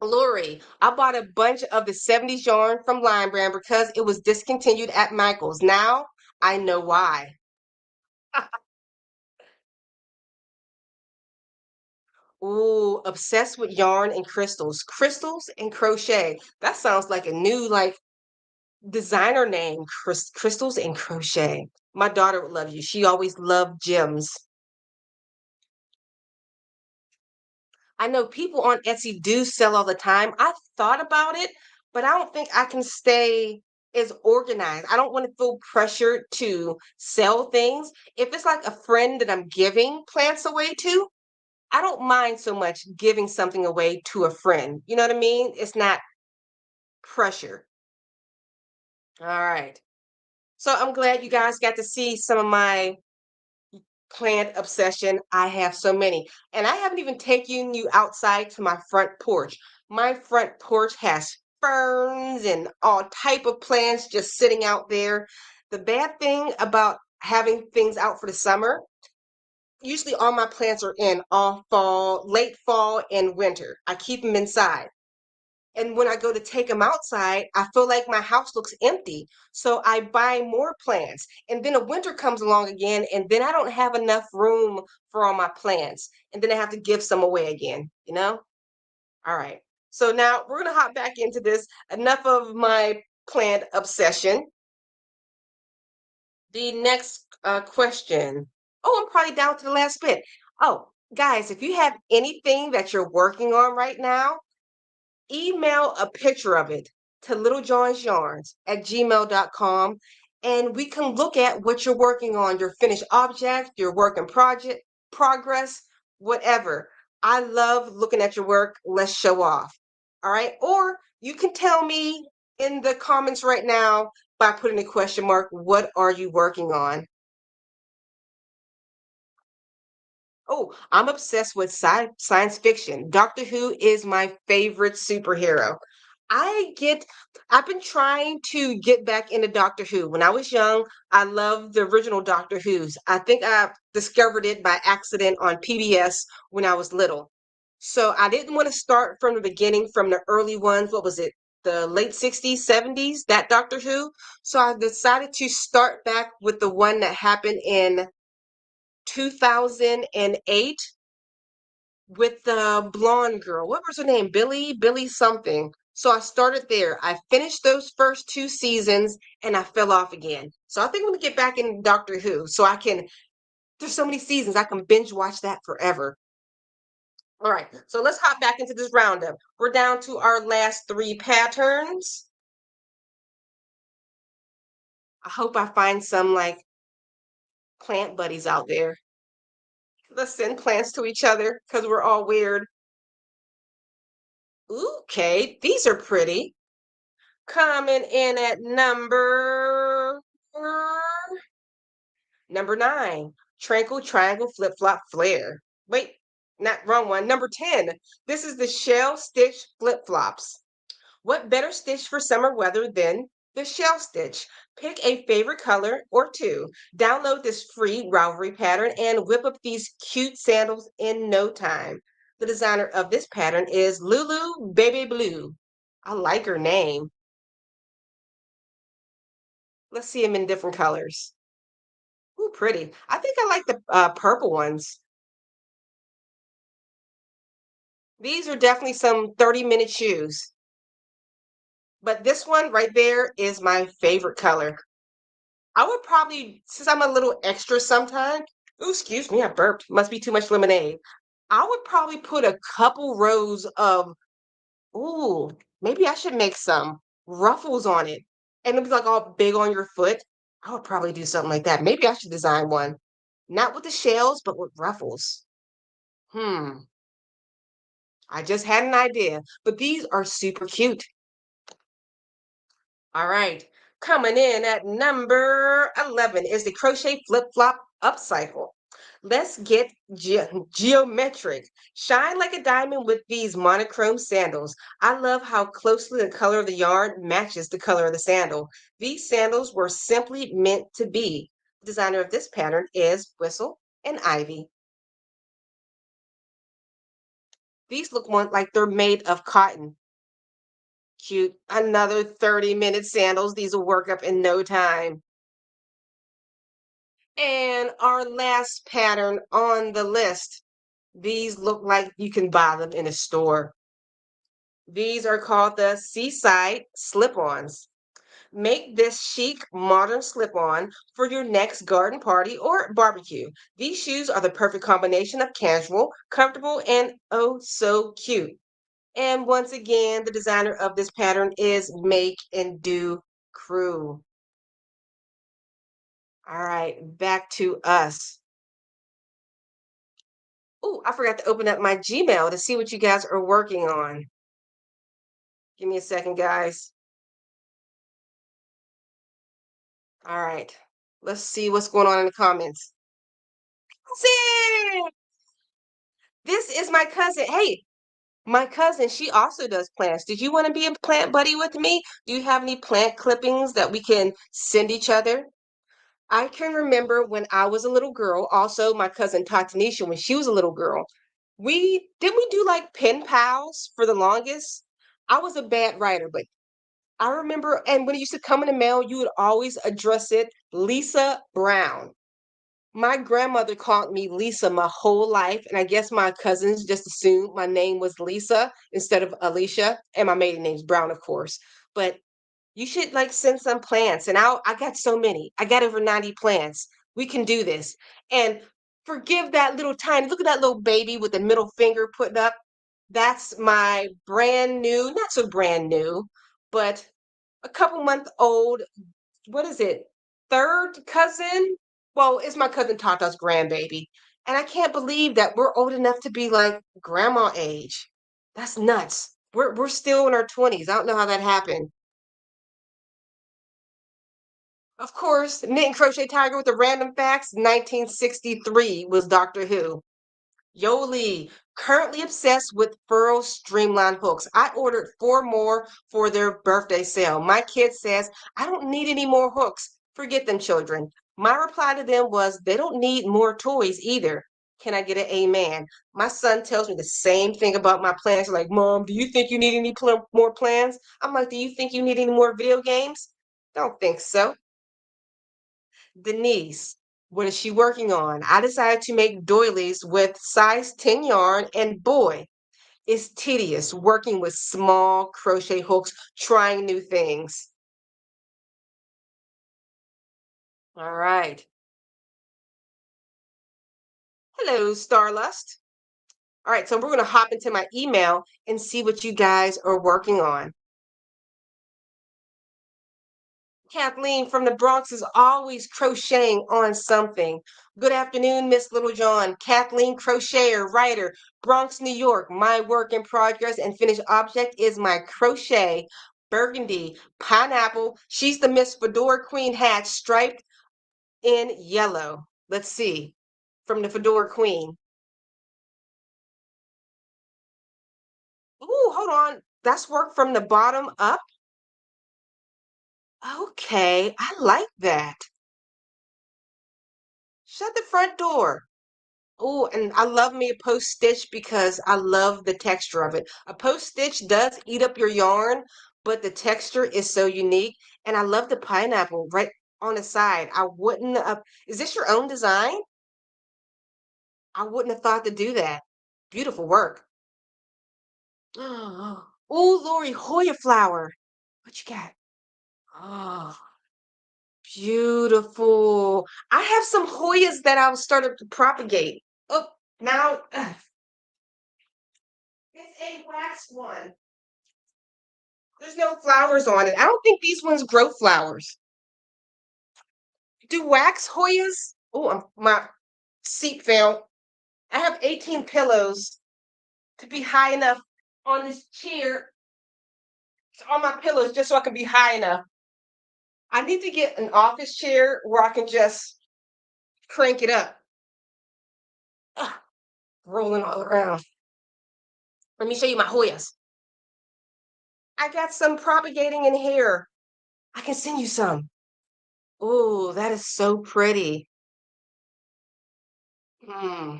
Speaker 1: Lori, I bought a bunch of the 70s yarn from Lion Brand because it was discontinued at Michael's. Now I know why. Ooh, obsessed with yarn and crystals. Crystals and crochet. That sounds like a new designer name. Crystals and crochet. My daughter would love you. She always loved gems. I know people on Etsy do sell all the time. I've thought about it, but I don't think I can stay as organized. I don't want to feel pressured to sell things. If it's like a friend that I'm giving plants away to, I don't mind so much giving something away to a friend. You know what I mean? It's not pressure. All right. So I'm glad you guys got to see some of my plant obsession. I have so many. And I haven't even taken you outside to my front porch. My front porch has ferns and all type of plants just sitting out there. The bad thing about having things out for the summer, usually all my plants are in all fall, late fall and winter. I keep them inside. And when I go to take them outside, I feel like my house looks empty. So I buy more plants. And then a winter comes along again, and then I don't have enough room for all my plants. And then I have to give some away again, you know? All right. So now we're going to hop back into this. Enough of my plant obsession. The next question. Oh, I'm probably down to the last bit. Oh, guys, if you have anything that you're working on right now, email a picture of it to littlejohnsyarns@gmail.com and we can look at what you're working on, your finished object, your work in project progress, whatever. I love looking at your work. Let's show off. All right. Or you can tell me in the comments right now by putting a question mark, what are you working on? Oh, I'm obsessed with science fiction. Doctor Who is my favorite superhero. I get, I've been trying to get back into Doctor Who. When I was young, I loved the original Doctor Who's. I think I discovered it by accident on PBS when I was little. So I didn't want to start from the beginning, from the early ones. What was it? The late 60s, 70s, that Doctor Who. So I decided to start back with the one that happened in 2008 with the blonde girl. What was her name? Billy something. So I started there. I finished those first two seasons and I fell off again. So I think I'm gonna get back in Doctor Who so I can, there's so many seasons, I can binge watch that forever. All right, so let's hop back into this roundup. We're down to our last three patterns. I hope I find some like plant buddies out there. Let's send plants to each other because we're all weird. Okay, these are pretty. Coming in at number 9, Tranquil Triangle Flip Flop Flare. Wait, not wrong one. Number 10, this is the Shell Stitch Flip Flops. What better stitch for summer weather than the shell stitch? Pick a favorite color or two. Download this free Ravelry pattern and whip up these cute sandals in no time. The designer of this pattern is Lulu Baby Blue. I like her name. Let's see them in different colors. Ooh, pretty. I think I like the purple ones. These are definitely some 30-minute shoes. But this one right there is my favorite color. I would probably, since I'm a little extra sometimes, ooh, excuse me, I burped. Must be too much lemonade. I would probably put a couple rows of, ooh, maybe I should make some ruffles on it. And it'll be like all big on your foot. I would probably do something like that. Maybe I should design one. Not with the shells, but with ruffles. Hmm. I just had an idea, but these are super cute. All right. Coming in at number 11 is the crochet flip flop upcycle. Let's get geometric. Shine like a diamond with these monochrome sandals. I love how closely the color of the yarn matches the color of the sandal. These sandals were simply meant to be. The designer of this pattern is Whistle and Ivy. These look like they're made of cotton. Cute. Another 30-minute sandals. These will work up in no time. And our last pattern on the list, these look like you can buy them in a store. These are called the Seaside Slip-Ons. Make this chic, modern slip-on for your next garden party or barbecue. These shoes are the perfect combination of casual, comfortable, and oh so cute. And once again, the designer of this pattern is Make and Do Crew. All right, back to us. Oh, I forgot to open up my Gmail to see what you guys are working on. Give me a second, guys. All right. Let's see what's going on in the comments. See, this is my cousin. Hey, my cousin, she also does plants. Did you want to be a plant buddy with me? Do you have any plant clippings that we can send each other? I can remember when I was a little girl, also my cousin Tatanisha, when she was a little girl, we do like pen pals for the longest. I was a bad writer, but I remember, and when it used to come in the mail, you would always address it Lisa Brown. My grandmother called me Lisa my whole life, and I guess my cousins just assumed my name was Lisa instead of Alicia, and my maiden name's Brown, of course. But you should like send some plants, and I got so many. I got over 90 plants. We can do this. And forgive that little tiny, look at that little baby with the middle finger putting up. That's my brand new, not so brand new, but a couple month old, what is it? Third cousin? Well, it's my cousin Tata's grandbaby. And I can't believe that we're old enough to be like grandma age. That's nuts. We're still in our 20s. I don't know how that happened. Of course, Knit and Crochet Tiger with the random facts, 1963 was Doctor Who. Yoli, currently obsessed with furl streamline hooks. I ordered 4 more for their birthday sale. My kid says, I don't need any more hooks. Forget them, children. My reply to them was, they don't need more toys either. Can I get an amen? My son tells me the same thing about my plans. Like, Mom, do you think you need any more plans? I'm like, do you think you need any more video games? Don't think so. Denise, what is she working on? I decided to make doilies with size 10 yarn, and boy, it's tedious working with small crochet hooks, trying new things. All right. Hello, Starlust. All right, so we're going to hop into my email and see what you guys are working on. Kathleen from the Bronx is always crocheting on something. Good afternoon, Miss Littlejohn. Kathleen, crocheter, writer, Bronx, New York. My work in progress and finished object is my crochet burgundy pineapple. She's the Miss Fedora Queen hat striped in yellow. Let's see. From the Fedora Queen. Ooh, hold on. That's work from the bottom up. Okay, I like that. Shut the front door. Oh, and I love me a post stitch because I love the texture of it. A post stitch does eat up your yarn, but the texture is so unique. And I love the pineapple right on the side. I wouldn't have, is this your own design? I wouldn't have thought to do that. Beautiful work. Oh, Lori, Hoya flower. What you got? Oh, beautiful. I have some Hoyas that I've started to propagate. Oh, now it's a wax one. There's no flowers on it. I don't think these ones grow flowers. Do wax Hoyas? Oh, my seat fell. I have 18 pillows to be high enough on this chair, on my pillows, just so I can be high enough. I need to get an office chair where I can just crank it up. Ugh, rolling all around. Let me show you my Hoyas. I got some propagating in here. I can send you some. Oh, that is so pretty. Hmm.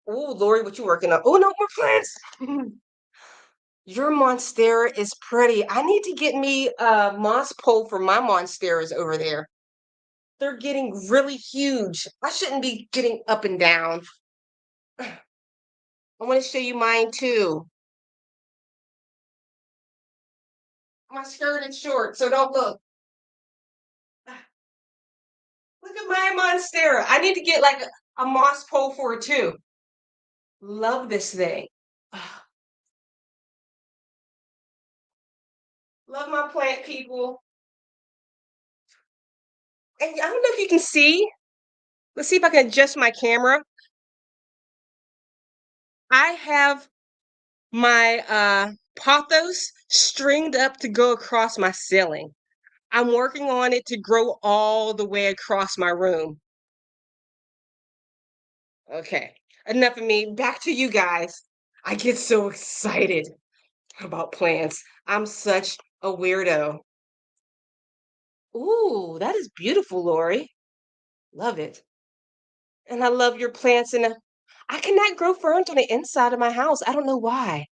Speaker 1: Oh, Lori, what you working on? Oh, no more plants. Your monstera is pretty. I need to get me a moss pole for my monsteras over there. They're getting really huge. I shouldn't be getting up and down. I want to show you mine too. My skirt is short, so don't look. Look at my monstera. I need to get like a moss pole for it too. Love this thing. Love my plant people. And I don't know if you can see. Let's see if I can adjust my camera. I have my pothos stringed up to go across my ceiling. I'm working on it to grow all the way across my room. Okay, enough of me. Back to you guys. I get so excited about plants. I'm such a weirdo. Ooh, that is beautiful, Lori. Love it. And I love your plants. And I cannot grow ferns on the inside of my house. I don't know why.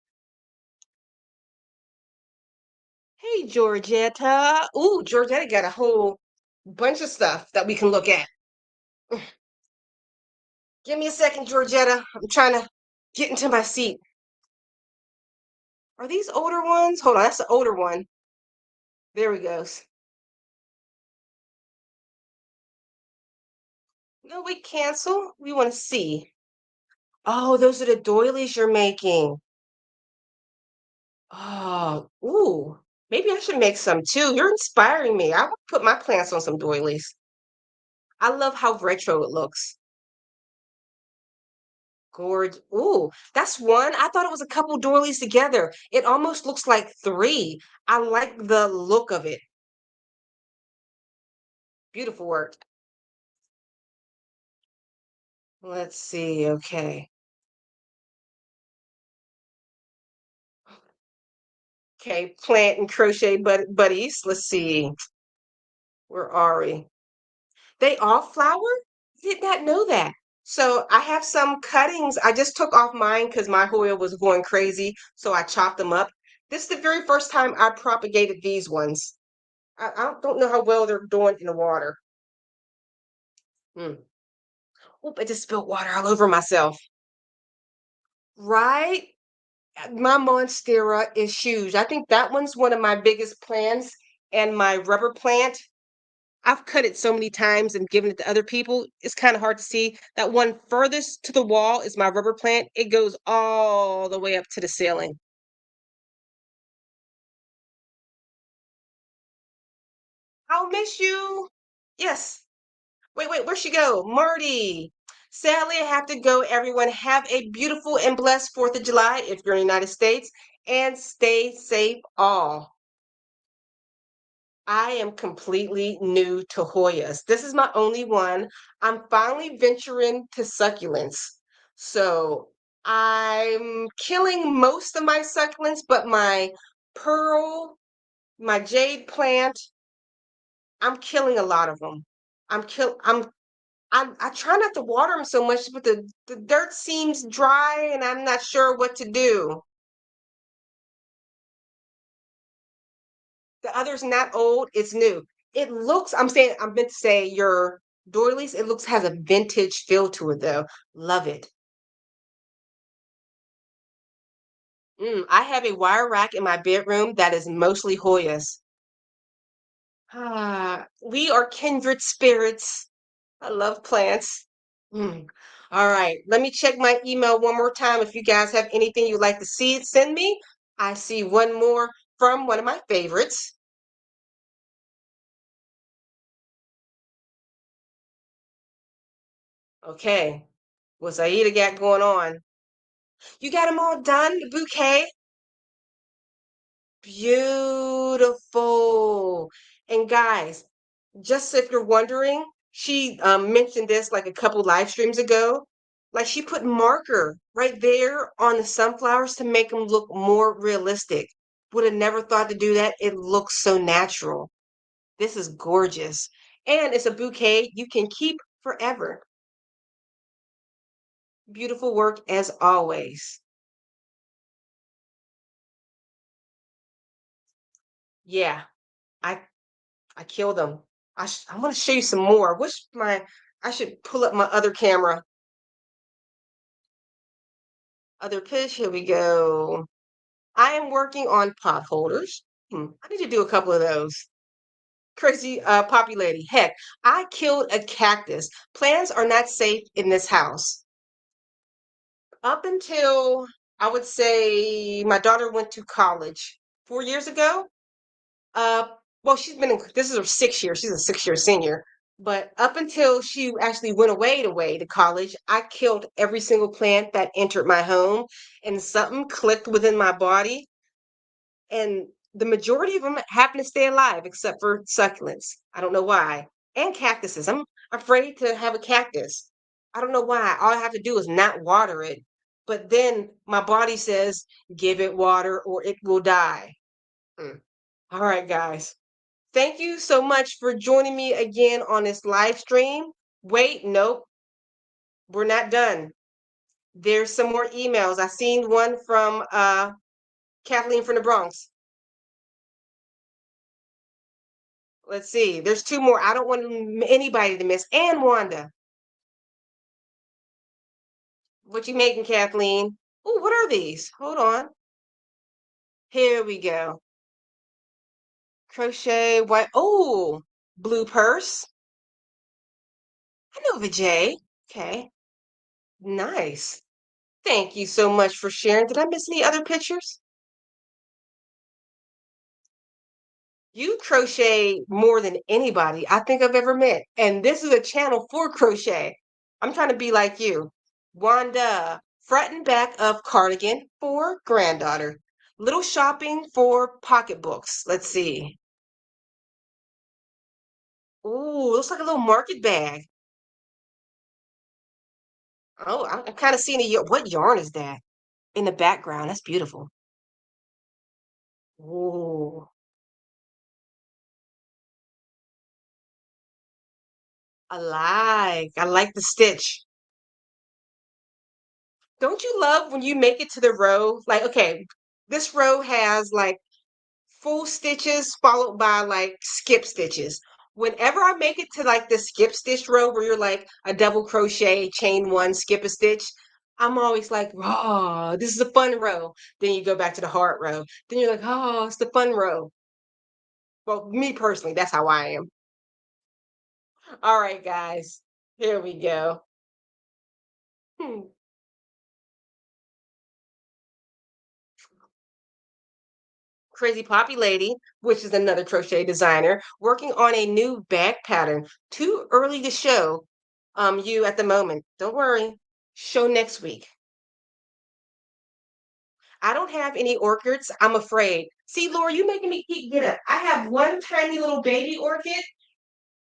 Speaker 1: Hey, Georgetta. Ooh, Georgetta got a whole bunch of stuff that we can look at. Give me a second, Georgetta. I'm trying to get into my seat. Are these older ones? Hold on, that's the older one. There we goes. No, we cancel. We want to see. Oh, those are the doilies you're making. Oh, ooh. Maybe I should make some too. You're inspiring me. I would put my plants on some doilies. I love how retro it looks. Gorge. Ooh, that's one. I thought it was a couple doilies together. It almost looks like three. I like the look of it. Beautiful work. Let's see. Okay. Okay. Plant and crochet buddies. Let's see. Where are we? They all flower? Did not know that. So I have some cuttings. I just took off mine because my Hoya was going crazy. So I chopped them up. This is the very first time I propagated these ones. I don't know how well they're doing in the water. Hmm. Oop, I just spilled water all over myself. Right? My Monstera is huge. I think that one's one of my biggest plants. And my rubber plant, I've cut it so many times and given it to other people. It's kind of hard to see. That one furthest to the wall is my rubber plant. It goes all the way up to the ceiling. I'll miss you. Yes. Wait, where'd she go? Marty. Sadly, I have to go. Everyone, have a beautiful and blessed 4th of July if you're in the United States, and stay safe all. I am completely new to Hoyas. This is my only one. I'm finally venturing to succulents. So I'm killing most of my succulents, but my pearl, my jade plant, I'm killing a lot of them. I try not to water them so much, but the dirt seems dry and I'm not sure what to do. The other's not old, it's new. It looks, I meant to say your doilies, it looks has a vintage feel to it though. Love it. I have a wire rack in my bedroom that is mostly Hoyas. We are kindred spirits. I love plants. Mm. All right, let me check my email one more time. If you guys have anything you'd like to see, send me. I see one more from one of my favorites. Okay, what's Aida got going on? You got them all done, the bouquet? Beautiful. And guys, just if you're wondering, she mentioned this like a couple live streams ago. Like she put marker right there on the sunflowers to make them look more realistic. Would have never thought to do that. It looks so natural. This is gorgeous. And it's a bouquet you can keep forever. Beautiful work as always. Yeah, I I killed them. I want to show you some more. I should pull up my other camera. Other pitch. Here we go. I am working on pot holders. I need to do a couple of those. Crazy poppy lady. Heck, I killed a cactus. Plants are not safe in this house. Up until I would say my daughter went to college 4 years ago. Uh, well, this is her 6th year. She's a 6-year senior. But up until she actually went away to college, I killed every single plant that entered my home, and something clicked within my body, and the majority of them happen to stay alive, except for succulents. I don't know why, and cactuses. I'm afraid to have a cactus. I don't know why. All I have to do is not water it, but then my body says, "Give it water, or it will die." Mm. All right, guys. Thank you so much for joining me again on this live stream. Wait, nope, we're not done. There's some more emails. I seen one from Kathleen from the Bronx. Let's see. There's two more. I don't want anybody to miss. And Wanda, what you making, Kathleen? Oh, what are these? Hold on. Here we go. Crochet white. Oh, blue purse. I know Vijay. Okay, nice. Thank you so much for sharing. Did I miss any other pictures? You crochet more than anybody I think I've ever met. And this is a channel for crochet. I'm trying to be like you. Wanda, front and back of cardigan for granddaughter. Little shopping for pocketbooks. Let's see. Ooh, looks like a little market bag. Oh, I'm kind of seeing what yarn is that in the background? That's beautiful. Ooh, I like the stitch. Don't you love when you make it to the row? Like, okay, this row has like full stitches followed by like skip stitches. Whenever I make it to like the skip stitch row where you're like a double crochet, chain one, skip a stitch, I'm always like, oh, this is a fun row. Then you go back to the hard row. Then you're like, oh, it's the fun row. Well, me personally, that's how I am. All right, guys, here we go. Hmm. Crazy Poppy Lady, which is another crochet designer, working on a new bag pattern. Too early to show you at the moment. Don't worry. Show next week. I don't have any orchids, I'm afraid. See, Laura, you making me keep get up. I have one tiny little baby orchid.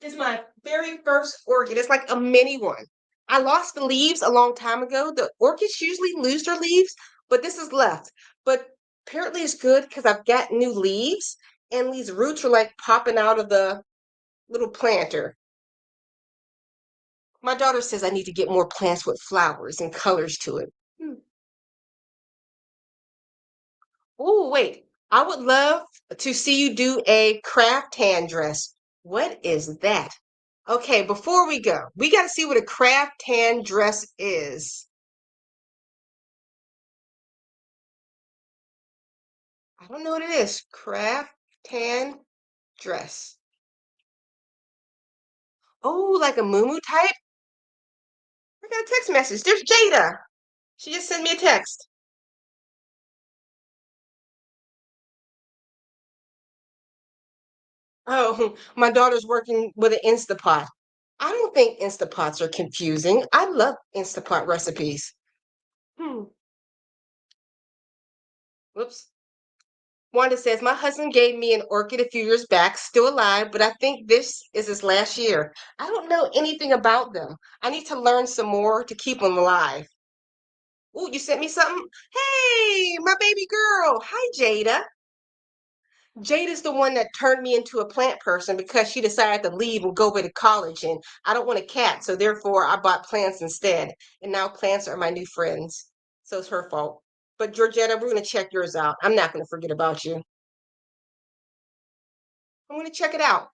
Speaker 1: It's my very first orchid. It's like a mini one. I lost the leaves a long time ago. The orchids usually lose their leaves, but this is left. But apparently it's good because I've got new leaves and these roots are like popping out of the little planter. My daughter says I need to get more plants with flowers and colors to it. Oh, wait. I would love to see you do a craft hand dress. What is that? Okay, before we go, we got to see what a craft hand dress is. I don't know what it is. Craft tan dress. Oh, like a moo type? I got a text message. There's Jada. She just sent me a text. Oh, my daughter's working with an Instapot. I don't think Instapots are confusing. I love Instapot recipes. Hmm. Whoops. Wanda says, my husband gave me an orchid a few years back, still alive, but I think this is his last year. I don't know anything about them. I need to learn some more to keep them alive. Oh, you sent me something? Hey, my baby girl. Hi, Jada. Jada's the one that turned me into a plant person because she decided to leave and go away to college, and I don't want a cat, so therefore I bought plants instead. And now plants are my new friends. So it's her fault. But Georgetta, we're going to check yours out. I'm not going to forget about you. I'm going to check it out.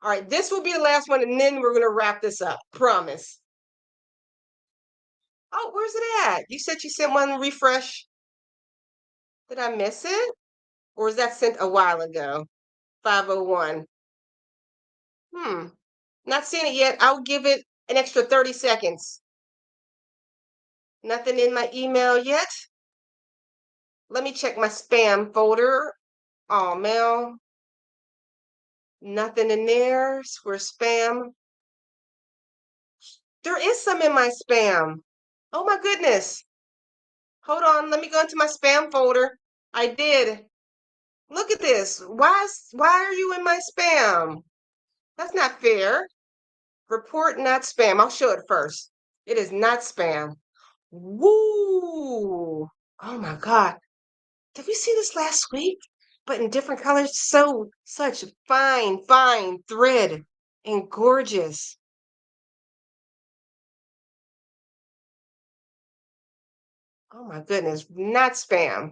Speaker 1: All right, this will be the last one, and then we're going to wrap this up. Promise. Oh, where's it at? You said you sent one refresh. Did I miss it? Or was that sent a while ago? 501. Hmm. Not seeing it yet. I'll give it an extra 30 seconds. Nothing in my email yet. Let me check my spam folder. Oh, mail. Nothing in there. Square spam. There is some in my spam. Oh my goodness. Hold on. Let me go into my spam folder. I did. Look at this. Why are you in my spam? That's not fair. Report not spam. I'll show it first. It is not spam. Woo! Oh my God. Did we see this last week? But in different colors. Such fine thread and gorgeous. Oh my goodness. Not spam.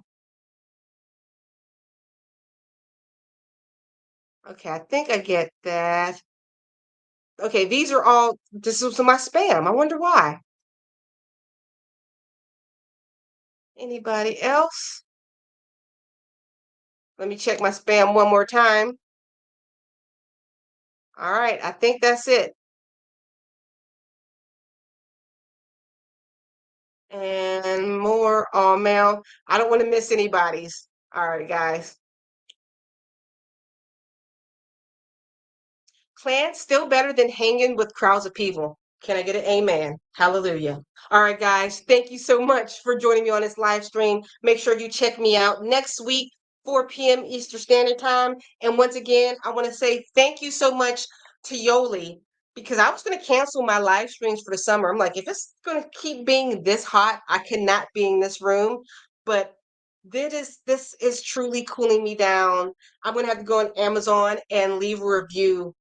Speaker 1: Okay, I think I get that. Okay, these are all, this is my spam. I wonder why. Anybody else? Let me check my spam one more time. All right, I think that's it. And more mail. I don't want to miss anybody's. All right, guys. Plants still better than hanging with crowds of people. Can I get an amen? Hallelujah. All right, guys. Thank you so much for joining me on this live stream. Make sure you check me out next week, 4 p.m. Eastern Standard Time. And once again, I want to say thank you so much to Yoli because I was going to cancel my live streams for the summer. I'm like, if it's going to keep being this hot, I cannot be in this room. But this is truly cooling me down. I'm going to have to go on Amazon and leave a review.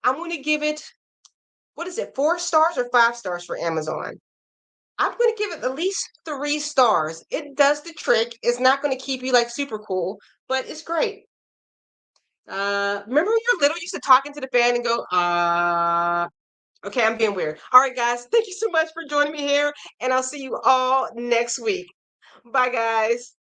Speaker 1: I'm going to give it, what is it, 4 stars or 5 stars for Amazon? I'm going to give it at least 3 stars. It does the trick. It's not going to keep you like super cool, but it's great. Remember when you were little, you used to talk into the fan and go, okay, I'm being weird. All right, guys, thank you so much for joining me here, and I'll see you all next week. Bye, guys.